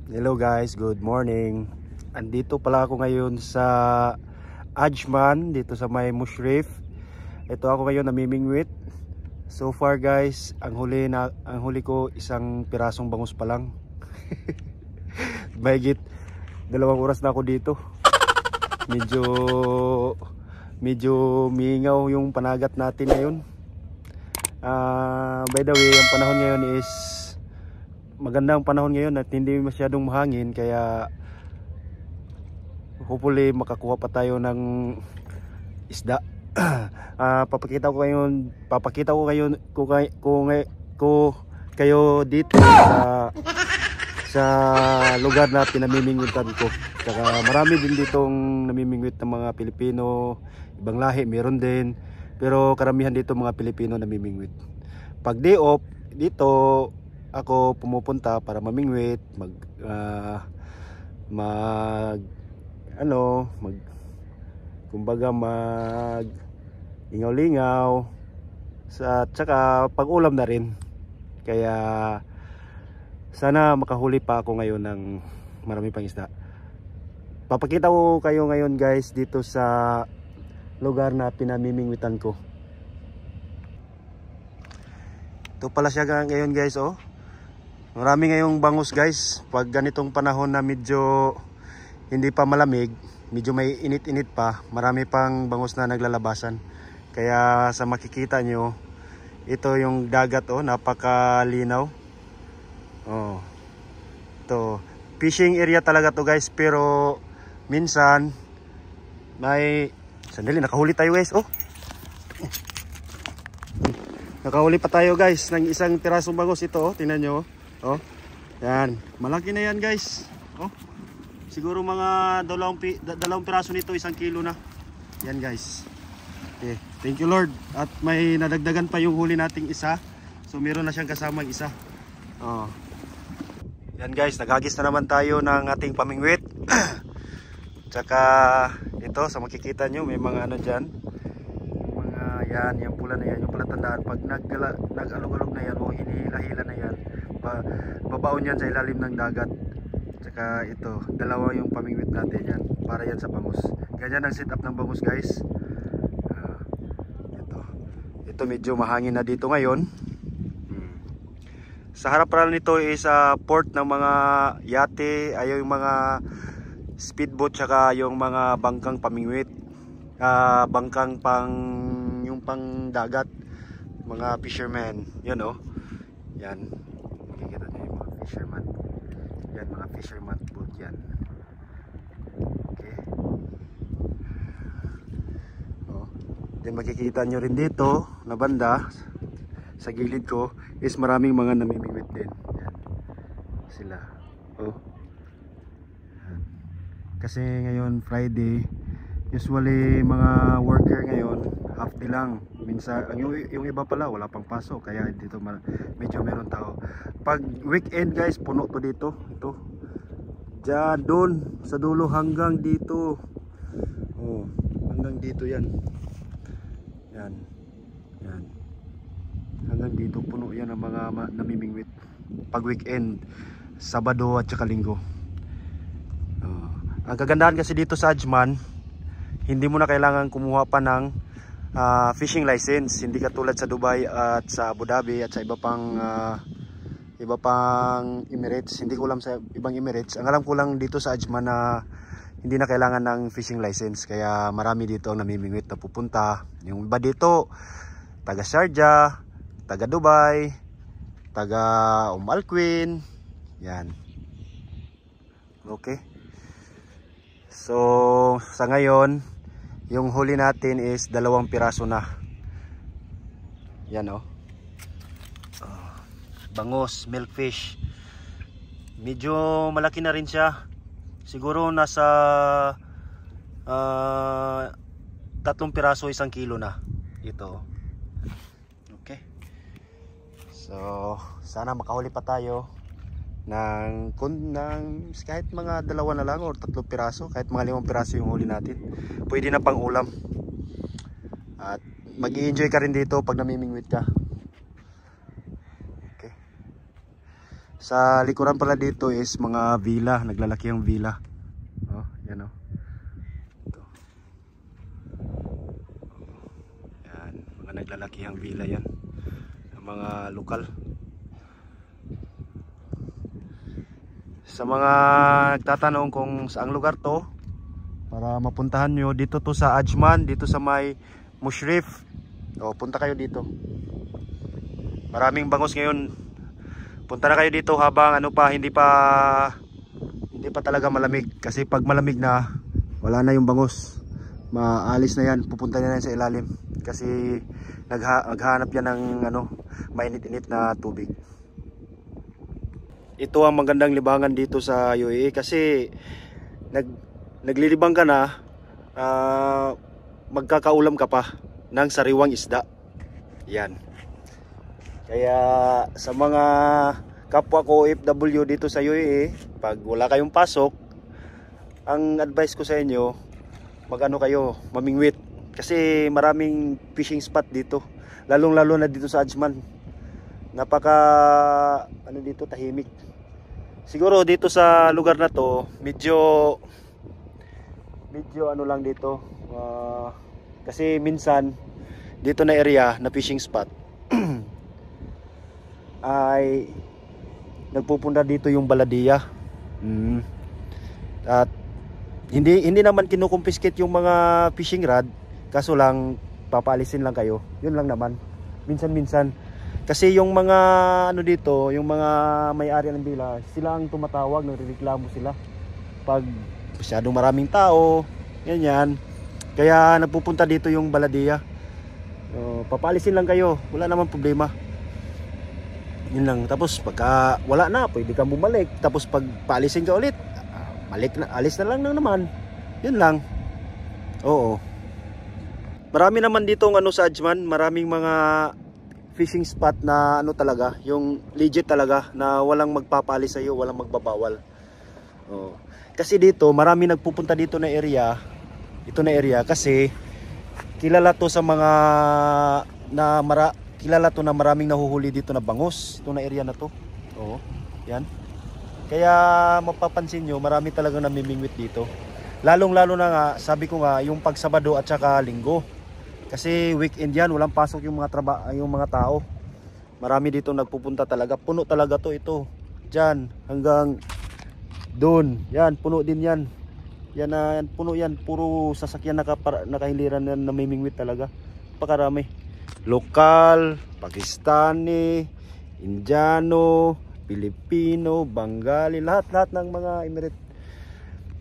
Hello guys, good morning. Andito pala ako ngayon sa Ajman, dito sa may Mushrif. Ito ako ngayon namimingwit. So far guys, ang huli ko isang pirasong bangus pa lang. Mahigit 2 oras na ako dito. Medyo mingaw yung panagat natin ngayon. By the way, ang panahon ngayon is magandang panahon ngayon at hindi masyadong mahangin, kaya hopefully makakuha pa tayo ng isda. Papakita ko kayo dito sa lugar na pinamimingwitan ko. Saka marami din ditong namimingwit ng mga Pilipino, ibang lahi meron din, pero karamihan dito mga Pilipino namimingwit. Pag day off dito ako pumupunta para mamingwit, kumbaga mag lingaw-lingaw at saka pag-ulam na rin. Kaya sana makahuli pa ako ngayon ng marami pang isda. Papakita ko kayo ngayon guys dito sa lugar na pinamimingwitan ko. Ito pala siya ngayon guys, oh. Marami ngayong bangus guys. Pag ganitong panahon na medyo hindi pa malamig, medyo may init-init pa, marami pang bangus na naglalabasan. Kaya sa makikita nyo, ito yung dagat, oh, napakalinaw. Oh. Ito, fishing area talaga to guys, pero minsan may sandali, nakahuli tayo guys, oh. Nakahuli pa tayo guys ng isang pirasong bangus ito, oh. Tingnan nyo, oh. Yan, malaki na yan guys. Oh. Siguro mga dalawang piraso nito, 1 kilo na. Yan guys. Okay, thank you Lord. At may nadagdagan pa yung huli nating isa. So meron na siyang kasamang isa. Oh. Yan guys, naghagis na naman tayo ng ating pamingwit. Tsaka ito, sa makikita nyo, may mga ano dyan. Mga yan, yung pula na yan, yung pula tandaan. Pag nag-alog-alog na yan o hinihila-hila na yan, babaon yan sa ilalim ng dagat. Tsaka ito, dalawa yung pamingwit natin yan, para yan sa bangus. Ganyan ang setup ng bangus guys. Ito medyo mahangin na dito ngayon. Sa harap pala nito is port ng mga yate, ay yung mga speedboat, tsaka yung mga bangkang pamingwit, bangkang yung pang dagat, mga fishermen. Yan, oh. Yan, makikita nyo yung mga fisherman. Yan, mga fisherman boat yan. Okay. Oh. Then makikita nyo rin dito na banda sa gilid ko is maraming mga namimingwit din. Yan. Sila. Oh. Yan. Kasi ngayon Friday, usually mga worker ngayon half day lang. Minsan yung iba pala wala pang pasok, kaya dito medyo meron tao. Pag weekend guys, puno to dito. Ito. Diyan, doon sa dulo hanggang dito. Oh, hanggang dito yan. Yan. Yan. Hanggang dito puno yan ang mga namimingwit. Pag weekend, Sabado at saka Linggo. Ang kagandahan kasi dito sa Ajman, hindi mo na kailangan kumuha pa ng fishing license. Hindi katulad sa Dubai at sa Abu Dhabi at sa iba pang Emirates. Hindi ko alam sa ibang Emirates. Ang alam ko lang dito sa Ajman na hindi na kailangan ng fishing license. Kaya marami dito ang namimingwit na pupunta. Yung iba dito, taga Sharjah, taga Dubai, taga Al Quwain. Yan. Okay. So sa ngayon, yung huli natin is 2 piraso na. Yan, oh. Bangus, milkfish. Medyo malaki na rin siya. Siguro nasa 3 piraso 1 kilo na. Ito. Okay. So sana makahuli pa tayo ng kahit mga 2 na lang o 3 piraso, kahit mga 5 piraso yung huli natin. Pwede na pang ulam. At mag-i-enjoy ka rin dito pag namimingwit ka. Sa likuran pala dito is mga villa, naglalaki ang villa. Oh, yan oh. Ito. Yan, mga naglalaki ang villa yan. Ang mga lokal. Sa mga nagtatanong kung saang lugar to, para mapuntahan nyo, dito to sa Ajman, dito sa may Mushrif. O, punta kayo dito. Maraming bangus ngayon. Punta na kayo dito habang ano pa, hindi pa talaga malamig. Kasi pag malamig na, wala na yung bangus. Maalis na yan, pupunta na yan sa ilalim. Kasi naghahanap yan ng ano, mainit-init na tubig. Ito ang magandang libangan dito sa UAE kasi naglilibang ka na, magkakaulam ka pa ng sariwang isda. Yan. Kaya sa mga kapwa ko OFW dito sa UAE, pag wala kayong pasok, ang advice ko sa inyo, magano kayo, mamingwit. Kasi maraming fishing spot dito. Lalong-lalo na dito sa Ajman. Napaka ano dito, tahimik. Siguro dito sa lugar na to, medyo ano lang dito. Kasi minsan dito na area na fishing spot ay nagpupunta dito yung baladiya. At hindi naman kinukumpiskate yung mga fishing rod, kaso lang papaalisin lang kayo. Yun lang naman. Minsan-minsan. Kasi yung mga ano dito, yung mga may-ari ng villa, sila ang tumatawag, nagrereklamo sila pag masyadong maraming tao, ganyan. Kaya nagpupunta dito yung baladiya. Papaalisin lang kayo, wala naman problema. Yun lang. Tapos pagka wala na, pwede kang bumalik. Tapos pag paalisin ka ulit, balik na, alis na lang naman. Yun lang. Oo. Marami naman dito ano sa Ajman, maraming mga fishing spot na ano talaga, yung legit talaga na walang magpapalis sa iyo, walang magbabawal. Oh. Kasi dito, marami nagpupunta dito na area. Ito na area kasi kilala to sa mga kilala to na maraming nahuhuli dito na bangus. Ito na area na to. Oh, yan. Kaya mapapansin nyo, marami talagang namimingwit dito. Lalong-lalo na nga, sabi ko nga, yung pag Sabado at saka Linggo. Kasi weekend yan, walang pasok yung mga tao. Marami dito nagpupunta talaga. Puno talaga to ito. Diyan hanggang doon. Yan, puno din yan. Yan, puno yan. Puro sasakyan nakahiliran na namimingwit talaga. Pakarami. Lokal, Pakistani, Indiano, Pilipino, Bengali, lahat ng mga Emirate.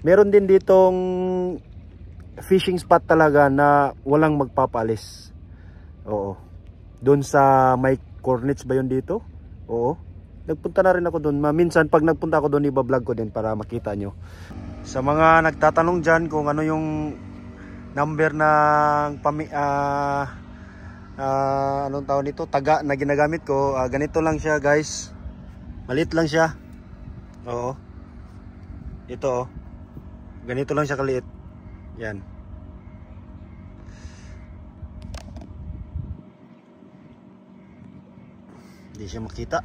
Meron din ditong fishing spot talaga na walang magpapalis. Oo. Doon sa may Cornets ba yun dito? Oo. Nagpunta na rin ako doon. Minsan pag nagpunta ako doon, iba-vlog ko din para makita nyo. Sa mga nagtatanong dyan kung ano yung number ng anong tawag nito, taga na ginagamit ko, ganito lang siya guys. Maliit lang siya. Oo. Ito oh. Ganito lang siya kaliit. Yan. Hindi siya makita.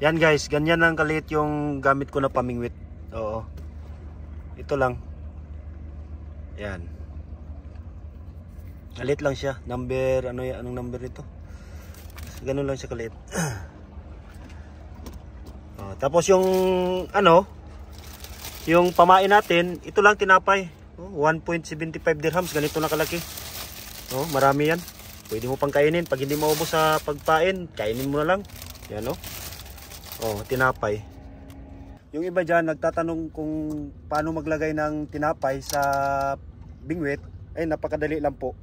Yan guys, ganyan lang kaliit yung gamit ko na pamingwit. Oo. Ito lang. Yan. Kaliit lang siya. Number, anong number nito? Ganun lang siya kaliit. Tapos yung yung pamain natin, ito lang tinapay. 1.75 dirhams, ganito na kalaki. Marami yan. Pwede mo pang kainin. Pag hindi maubos sa pagpain, kainin mo na lang. Yan tinapay. Yung iba dyan nagtatanong kung paano maglagay ng tinapay sa bingwit. Ay, napakadali lang po.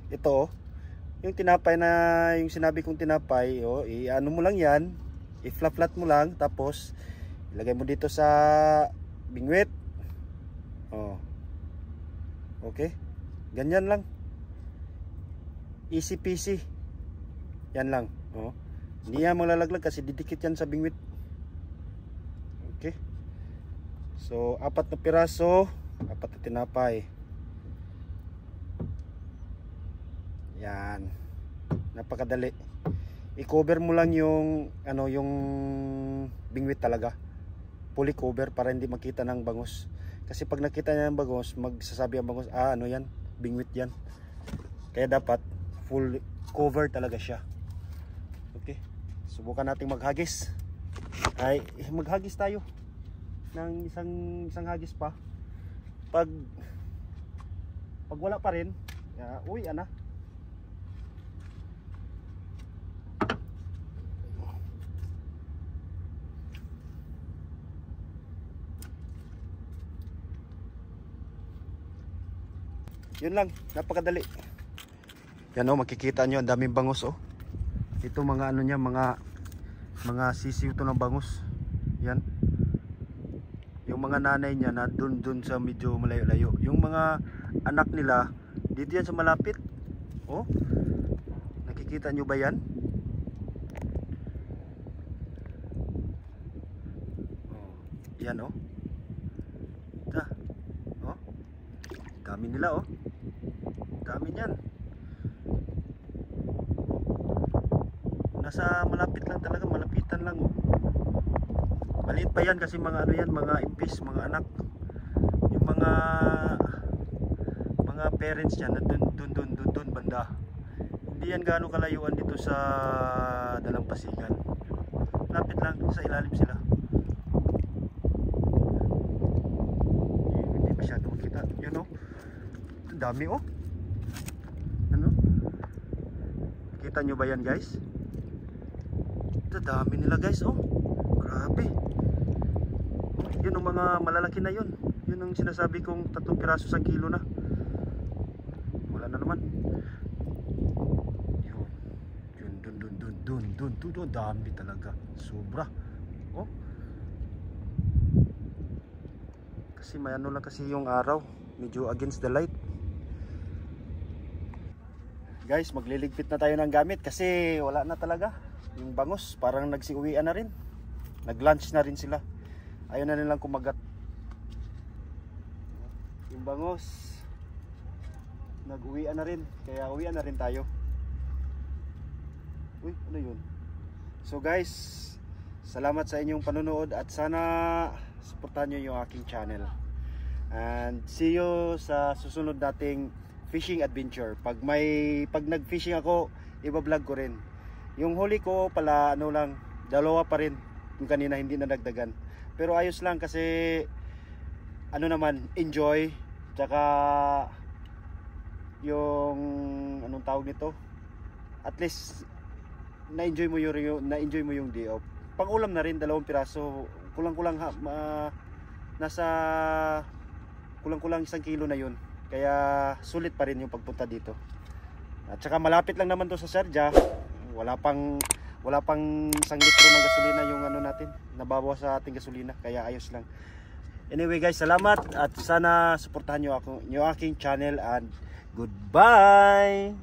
Ito yung tinapay na yung sinabi kong tinapay, i-ano mo lang yan, i-flat mo lang, tapos ilagay mo dito sa bingwit. Okay, ganyan lang, easy peasy. Yan lang. Hindi yan malalaglag kasi didikit yan sa bingwit. Okay, so 4 na piraso, 4 na tinapay. Yan. Napakadali. I-cover mo lang yung ano, yung bingwit talaga. Fully cover para hindi makita ng bangus. Kasi pag nakita niya ng bangus, magsasabi ang bangus, ano yan? Bingwit yan. Kaya dapat full cover talaga siya. Okay. Subukan nating maghagis. Ay, maghagis tayo ng isang hagis pa. Pag wala pa rin, uwi na. Yun lang, napakadali. Yan o, makikita nyo, ang daming bangus o. Ito mga ano niya, mga sisiw to ng bangus. Yan. Yung mga nanay niya na dun sa medyo malayo-layo. Yung mga anak nila, dito yan sa malapit. O, nakikita nyo ba yan? Yan o. Dami nila o. Dami niyan. Nasa malapit lang talaga, malapitan lang oh. Maliit pa yan kasi mga ano yan, mga impis, mga anak. Yung mga parents niya na dun banda. Hindi yan gaano kalayuan dito sa Dalampasigan. Lapit lang, sa ilalim sila. Hindi masyado makita. Yun oh. Dami oh. Ano? Kita nyo ba yan guys? Ito dami nila guys oh. Grabe. Yun ang mga malalaki na yun. Yun ang sinasabi kong 3 piraso sa kilo na. Wala na naman. Yun dun. Dami talaga. Sobra. Oh. Kasi may ano lang kasi yung araw. Medyo against the light. Guys, magliligpit na tayo ng gamit kasi wala na talaga. Yung bangus, parang nagsiuwian na rin. Nag-lunch na rin sila. Ayaw na nilang kumagat. Yung bangus, nag-uwian na rin. Kaya uwian na rin tayo. Uy, ano yun? So guys, salamat sa inyong panonood at sana suportahan nyo yung aking channel. And see you sa susunod nating fishing adventure. Pag nag-fishing ako, iba-vlog ko rin. Yung huli ko pala ano lang, 2 pa rin. Yung kanina hindi na nagdagan. Pero ayos lang kasi ano naman, enjoy. Tsaka yung anong tawag nito? At least na-enjoy mo yung day off. Pang-ulam na rin 2 piraso. Kulang-kulang nasa kulang-kulang 1 kilo na yun. Kaya sulit pa rin yung pagpunta dito. At saka malapit lang naman to sa Sharjah. Wala pang 1 litro ng gasolina yung ano natin. Nababawas sa ating gasolina. Kaya ayos lang. Anyway guys, salamat at sana suportahan nyo yung aking channel and goodbye.